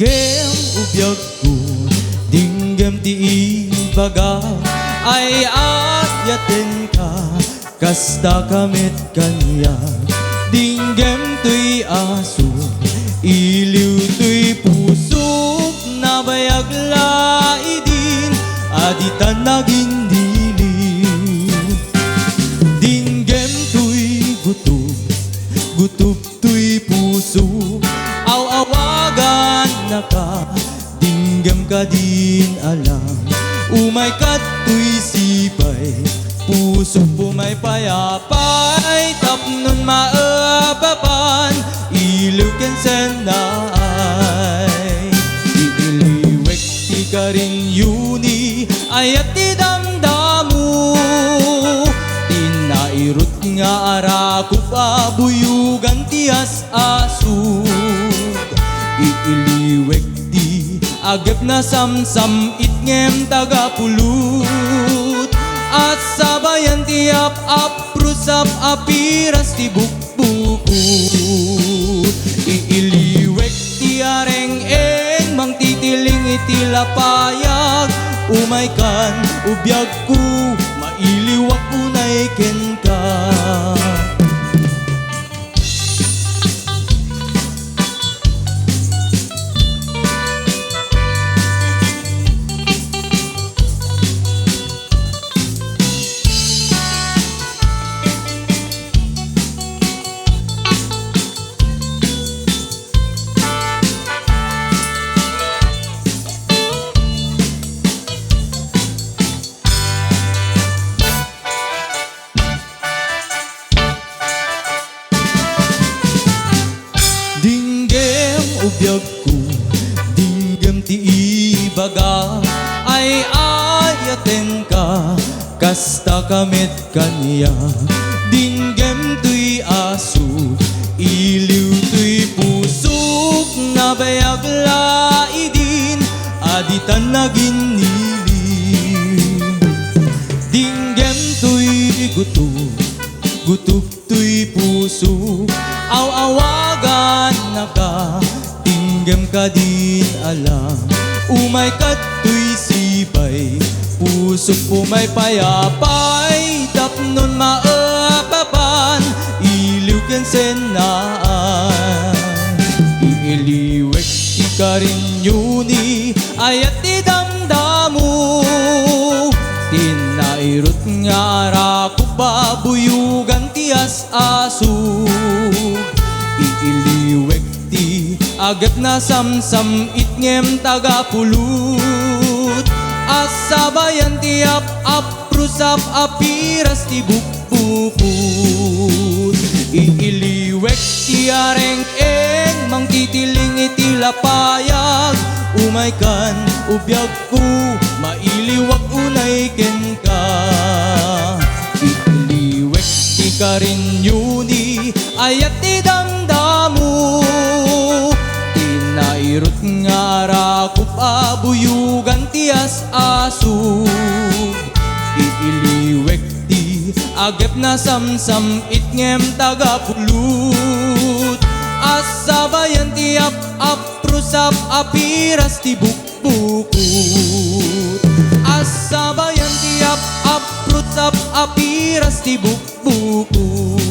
Dinggem ubyak ko, dinggem ti ibaga, ay atyaten ka, kasta kamit kanya. Dinggem tuy aso, iliw tuy pusok, nabayag laidin, aditan naging diliw. Dinggem tuy gutub, gutub tuy puso, aw-awagan na ka, dinggem ka din alam. Umay kato'y sipay, pusok pumay payapay, tapnon maapapan, iliw ken senay. Iiliwek ti ka rin yuni, ayat ti damdamu, tinairut nga arako pabuyugan ti as-asug. Iiliwek ti agep na samsam itngem tagapulot, at sabayan ti ap-ap prusap apiras ti bukbukot. Iiliwek ti areng-eng mang titiling iti lapayag, umay kan ubiyag ko, mailiwak unay ken ka. Ubiyag ko, dinggem ti ibaga, ay ayaten ka, kasta kamit kanya. Dinggem tuy aso, iliw tuy pusok, nabayag laidin, aditan naging niliw. Dinggem tuy gutub, gutub tuy puso, aw-awagan na ka, dinggem ka din alam. Umay kato'y sipay, pusok pumay payapay, tapnon maapapan, iliw ken senay. Iiliwek ti ka rin yuni, ayat ti damdamu, tinairut nga arako pabuyugan ti as-asug. Iiliwek ti agep na samsam itngem tagapulot, asabayan ti ap-ap prusap apiras ti bukbukot. Iiliwek ti areng-eng mang titiling iti lapayag, umay kan ubiyag ko, mailiwak unay ken ka. Iiliwek ti ka rin yuni, ayat ti damdamu, tinairut nga arako pabuyugan ti as-asug. Iiliwek ti agep na samsam itngem tagapulot, asabayan ti ap-ap prusap apiras ti bukbukot. Asabayan ti ap-ap prusap apiras ti bukbukot.